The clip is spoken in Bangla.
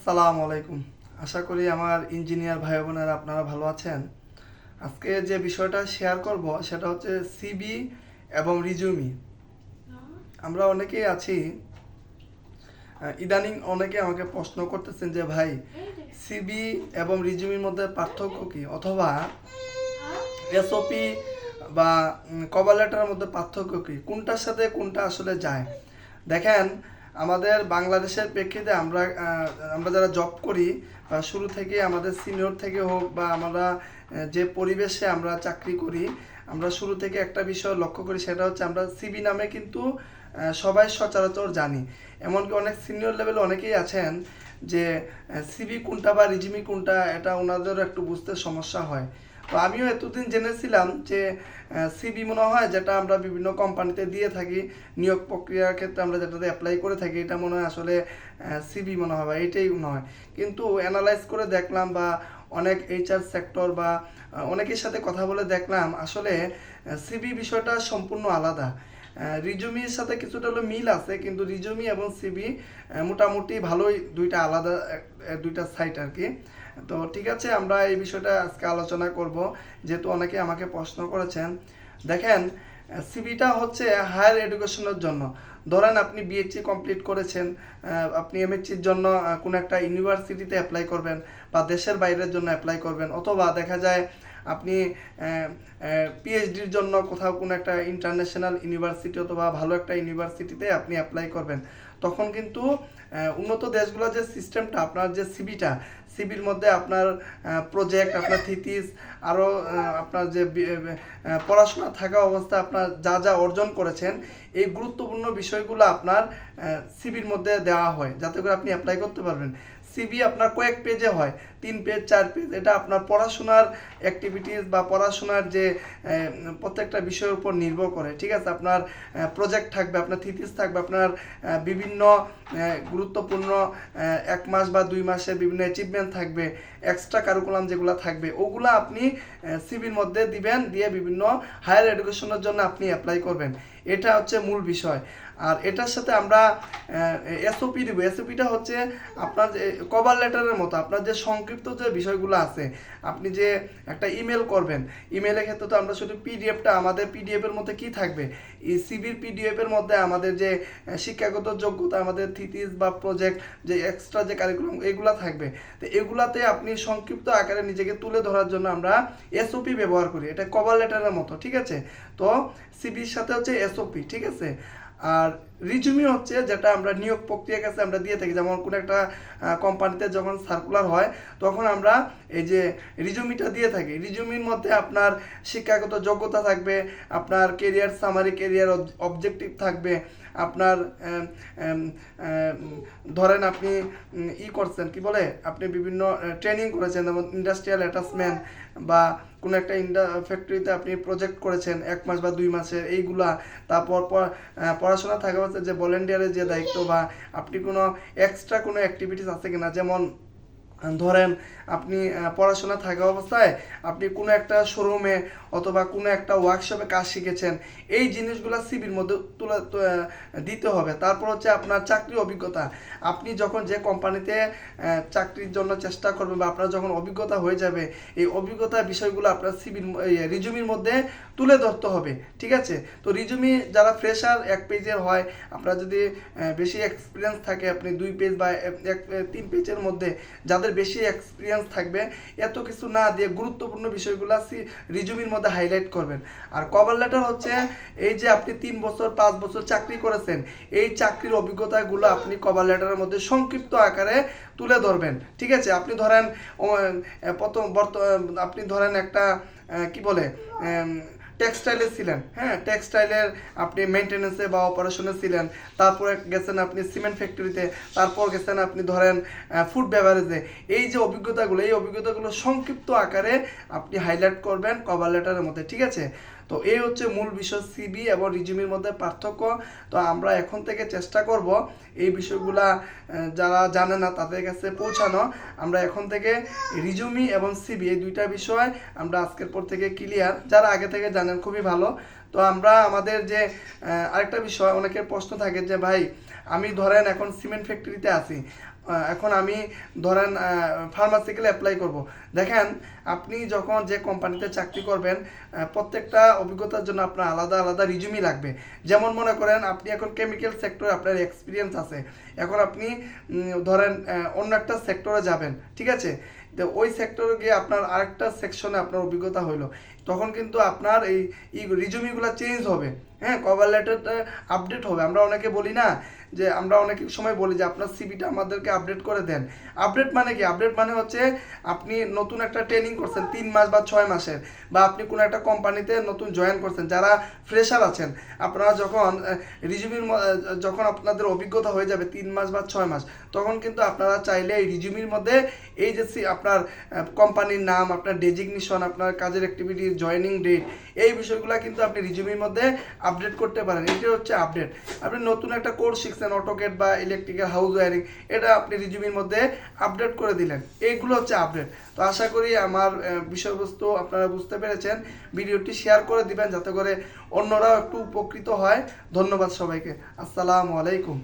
আসসালামু আলাইকুম। আশা করি আমার ইঞ্জিনিয়ার ভাই বোনেরা আপনারা ভালো আছেন। আজকে যে বিষয়টা শেয়ার করব সেটা হচ্ছে সিবি এবং রিজুমি। আমরা অনেকেই আছি, ইদানিং অনেকে আমাকে প্রশ্ন করতেছেন যে ভাই সিবি এবং রিজুমির মধ্যে পার্থক্য কি, অথবা এসওপি বা কভার লেটারের মধ্যে পার্থক্য কি, কোনটার সাথে কোনটা আসলে যায়। দেখেন, আমাদের বাংলাদেশের প্রেক্ষিতে আমরা যারা জব করি বা শুরু থেকে আমাদের সিনিয়র থেকে হোক বা আমরা যে পরিবেশে আমরা চাকরি করি, আমরা শুরু থেকে একটা বিষয় লক্ষ্য করি, সেটা হচ্ছে আমরা সিবি নামে কিন্তু সবাই সচরাচর জানি। এমনকি অনেক সিনিয়র লেভেলে অনেকেই আছেন যে সিবি কোনটা বা রিজিমি কোনটা এটা ওনাদেরও একটু বুঝতে সমস্যা হয়। তো আমিও এতদিন জেনেছিলাম যে সিবি মনে হয় যেটা আমরা বিভিন্ন কোম্পানিতে দিয়ে থাকি, নিয়োগ প্রক্রিয়ার ক্ষেত্রে আমরা যেটাতে অ্যাপ্লাই করে থাকি, এটা মনে হয় আসলে সিবি মনে হয় বা এইটাই মনে হয়। কিন্তু অ্যানালাইজ করে দেখলাম বা অনেক এইচআর সেক্টর বা অনেকের সাথে কথা বলে দেখলাম আসলে সিবি বিষয়টা সম্পূর্ণ আলাদা। রিজুমির সাথে কিছুটা হলো মিল আছে, কিন্তু রিজুমি এবং সিবি মোটামুটি ভালোই দুইটা আলাদা, দুইটা সাইট আর কি। তো ঠিক আছে, আমরা এই বিষয়টা আজকে আলোচনা করব, যেহেতু অনেকে আমাকে প্রশ্ন করেছেন। দেখেন, সিবিটা হচ্ছে হায়ার এডুকেশনের জন্য। ধরেন আপনি বিএসসি কমপ্লিট করেছেন, আপনি এমএসসির জন্য কোনো একটা ইউনিভার্সিটিতে অ্যাপ্লাই করবেন বা দেশের বাইরের জন্য অ্যাপ্লাই করবেন, অথবা দেখা যায় আপনি পিএইচডির জন্য কোথাও কোনো একটা ইন্টারন্যাশনাল ইউনিভার্সিটি অথবা ভালো একটা ইউনিভার্সিটিতে আপনি অ্যাপ্লাই করবেন। তখন কিন্তু উন্নত দেশগুলোর যে সিস্টেমটা, আপনার যে সিবির মধ্যে আপনার প্রজেক্ট, আপনার থিসিস, আরও আপনার যে পড়াশোনা থাকা অবস্থা আপনার যা যা অর্জন করেছেন, এই গুরুত্বপূর্ণ বিষয়গুলো আপনার সিবির মধ্যে দেওয়া হয়, যাতে করে আপনি অ্যাপ্লাই করতে পারবেন। সিবি আপনার কয়েক পেজে হয়, 3 পেজ 4 পেজ, এটা আপনার পড়াশোনার অ্যাক্টিভিটিস বা পড়াশোনার যে প্রত্যেকটা বিষয়ের উপর নির্ভর করে। ঠিক আছে, আপনার প্রজেক্ট থাকবে, আপনার থিসিস থাকবে, আপনার বিভিন্ন গুরুত্বপূর্ণ 1 মাস বা 2 মাসের বিভিন্ন অ্যাচিভমেন্ট থাকবে, এক্সট্রা কারিকুলাম যেগুলো থাকবে, ওগুলো আপনি সিবির মধ্যে দিবেন, দিয়ে বিভিন্ন হায়ার এডুকেশনের জন্য আপনি অ্যাপ্লাই করবেন। এটা হচ্ছে মূল বিষয়। আর এটার সাথে আমরা এসওপি দিব। এসওপিটা হচ্ছে আপনার যে কভার লেটারের মতো, আপনার যে সংক্ষিপ্ত যে বিষয়গুলো আছে, আপনি যে একটা ইমেল করবেন, ইমেলের ক্ষেত্রে তো আমরা শুধু পিডিএফটা, আমাদের পিডিএফের মধ্যে কি থাকবে, এই সিবির পিডিএফের মধ্যে আমাদের যে শিক্ষাগত যোগ্যতা, আমাদের থিসিস বা প্রজেক্ট, যে এক্সট্রা যে কারিকুলাম, এগুলা থাকবে। তো এগুলাতে আপনি সংক্ষিপ্ত আকারে নিজেকে তুলে ধরার জন্য আমরা এসওপি ব্যবহার করি। এটা কভার লেটারের মতো, ঠিক আছে। তো সিবির সাথে হচ্ছে এসওপি, ঠিক আছে। আর রিজুমি হচ্ছে যেটা আমরা নিয়োগ প্রক্রিয়ার কাছে আমরা দিয়ে থাকি, যেমন কোনো একটা কোম্পানিতে যখন সার্কুলার হয়, তখন আমরা এই যে রিজুমিটা দিয়ে থাকি। রিজুমির মধ্যে আপনার শিক্ষাগত যোগ্যতা থাকবে, আপনার কেরিয়ার সামারি, কেরিয়ার অবজেক্টিভ থাকবে, আপনার ধরেন আপনি করছেন, কি বলে, আপনি বিভিন্ন ট্রেনিং করেছেন, যেমন ইন্ডাস্ট্রিয়াল অ্যাটাচমেন্ট বা কোনো একটা ফ্যাক্টরিতে আপনি প্রজেক্ট করেছেন 1 মাস বা 2 মাসের, এইগুলা। তারপর পড়াশোনা থাকা হচ্ছে যে ভলেন্টিয়ারের যে দায়িত্ব, বা আপনি কোনো এক্সট্রা কোনো অ্যাক্টিভিটিস আছে কিনা, যেমন ধরেন আপনি পড়াশোনা থাকা অবস্থায় আপনি কোনো একটা শোরুমে অথবা কোনো একটা ওয়ার্কশপে কাজ শিখেছেন, এই জিনিসগুলো সিবির মধ্যে তুলে দিতে হবে। তারপর হচ্ছে আপনার চাকরির অভিজ্ঞতা, আপনি যখন যে কোম্পানিতে চাকরির জন্য চেষ্টা করবেন বা আপনার যখন অভিজ্ঞতা হয়ে যাবে, এই অভিজ্ঞতার বিষয়গুলো আপনার সিবির রিজুমির মধ্যে তুলে ধরতে হবে, ঠিক আছে। তো রিজুমি যারা ফ্রেশার 1 পেজের হয়, আপনার যদি বেশি এক্সপিরিয়েন্স থাকে, আপনি 2 পেজ বা 3 পেজের মধ্যে, যাদের বেশি এক্সপিরিয়েন্স থাকবে, এত কিছু না দিয়ে গুরুত্বপূর্ণ বিষয়গুলো রিজুমির মধ্যে হাইলাইট করবেন। আর কভার লেটার হচ্ছে এই যে আপনি 3 বছর 5 বছর চাকরি করেছেন, এই চাকরির অভিজ্ঞতাগুলো আপনি কভার লেটারের মধ্যে সংক্ষিপ্ত আকারে তুলে ধরবেন, ঠিক আছে। আপনি ধরেন আপনি ধরেন একটা কি বলে টেক্সটাইলে ছিলেন, হ্যাঁ, টেক্সটাইলের আপনি মেনটেন্যান্সে বা অপারেশনে ছিলেন, তারপরে গেছেন আপনি সিমেন্ট ফ্যাক্টরিতে, তারপর গেছেন আপনি ধরেন ফুড বেভারেজে। এই যে অভিজ্ঞতাগুলো, এই অভিজ্ঞতাগুলো সংক্ষিপ্ত আকারে আপনি হাইলাইট করবেন কভার লেটারের মধ্যে, ঠিক আছে। তো এই হচ্ছে মূল বিষয়, সিবি এবং রিজুমির মধ্যে পার্থক্য। তো আমরা এখন থেকে চেষ্টা করব এই বিষয়গুলা যারা জানে না তাদের কাছে পৌঁছানো। আমরা এখন থেকে রিজুমি এবং সিবি, এই দুইটা বিষয় আমরা আজকের পর থেকে ক্লিয়ার, যারা আগে থেকে জানেন খুবই ভালো। তো আমরা আমাদের যে আরেকটা বিষয়, অনেকের প্রশ্ন থাকে যে ভাই আমি ধরেন এখন সিমেন্ট ফ্যাক্টরিতে আছি, এখন আমি ধরেন ফার্মাসিক্যালে অ্যাপ্লাই করব। দেখেন, আপনি যখন যে কোম্পানিতে চাকরি করবেন প্রত্যেকটা অভিজ্ঞতার জন্য আপনার আলাদা আলাদা রিজুমি লাগবে। যেমন মনে করেন আপনি এখন কেমিক্যাল সেক্টরে আপনার এক্সপিরিয়েন্স আছে, এখন আপনি ধরেন অন্য একটা সেক্টরে যাবেন, ঠিক আছে? তো ওই সেক্টরে গিয়ে আপনার আরেকটা সেকশনে আপনার অভিজ্ঞতা হইলো, তখন কিন্তু আপনার এই রিজুমিগুলো চেঞ্জ হবে। হ্যাঁ, কভার লেটারটা আপডেট হবে। আমরা অনেকে বলি না যে, আমরা অনেক সময় বলি যে আপনার সিভিটা আমাদেরকে আপডেট করে দেন। আপডেট মানে কি? আপডেট মানে হচ্ছে আপনি নতুন একটা ট্রেনিং করছেন 3 মাস বা 6 মাসের, বা আপনি কোনো একটা কোম্পানিতে নতুন জয়েন করছেন, যারা ফ্রেশার আছেন, আপনারা যখন রিজিউমির যখন আপনাদের অভিজ্ঞতা হয়ে যাবে 3 মাস বা 6 মাস, তখন কিন্তু আপনারা চাইলে এই রিজিউমির মধ্যে এই যে আপনার কোম্পানির নাম, আপনার ডেজিগনেশন, আপনার কাজের অ্যাক্টিভিটি, জয়েনিং ডেট, এই বিষয়গুলো কিন্তু আপনি রিজিউমির মধ্যে আপডেট করতে পারেন। এটা হচ্ছে আপডেট। আপনি নতুন একটা কোর্স শিখছেন অটোকেট বা ইলেকট্রিক্যাল হাউস ওয়্যারিং, এটা আপনি রিজিউমির মধ্যে আপডেট করে দিলেন। এইগুলো হচ্ছে আপডেট। তো আশা করি আমার বিষয়বস্তু আপনারা বুঝতে পেরেছেন। ভিডিওটি শেয়ার করে দিবেন যাতে করে অন্যরাও একটু উপকৃত হয়। ধন্যবাদ সবাইকে। আসসালামু আলাইকুম।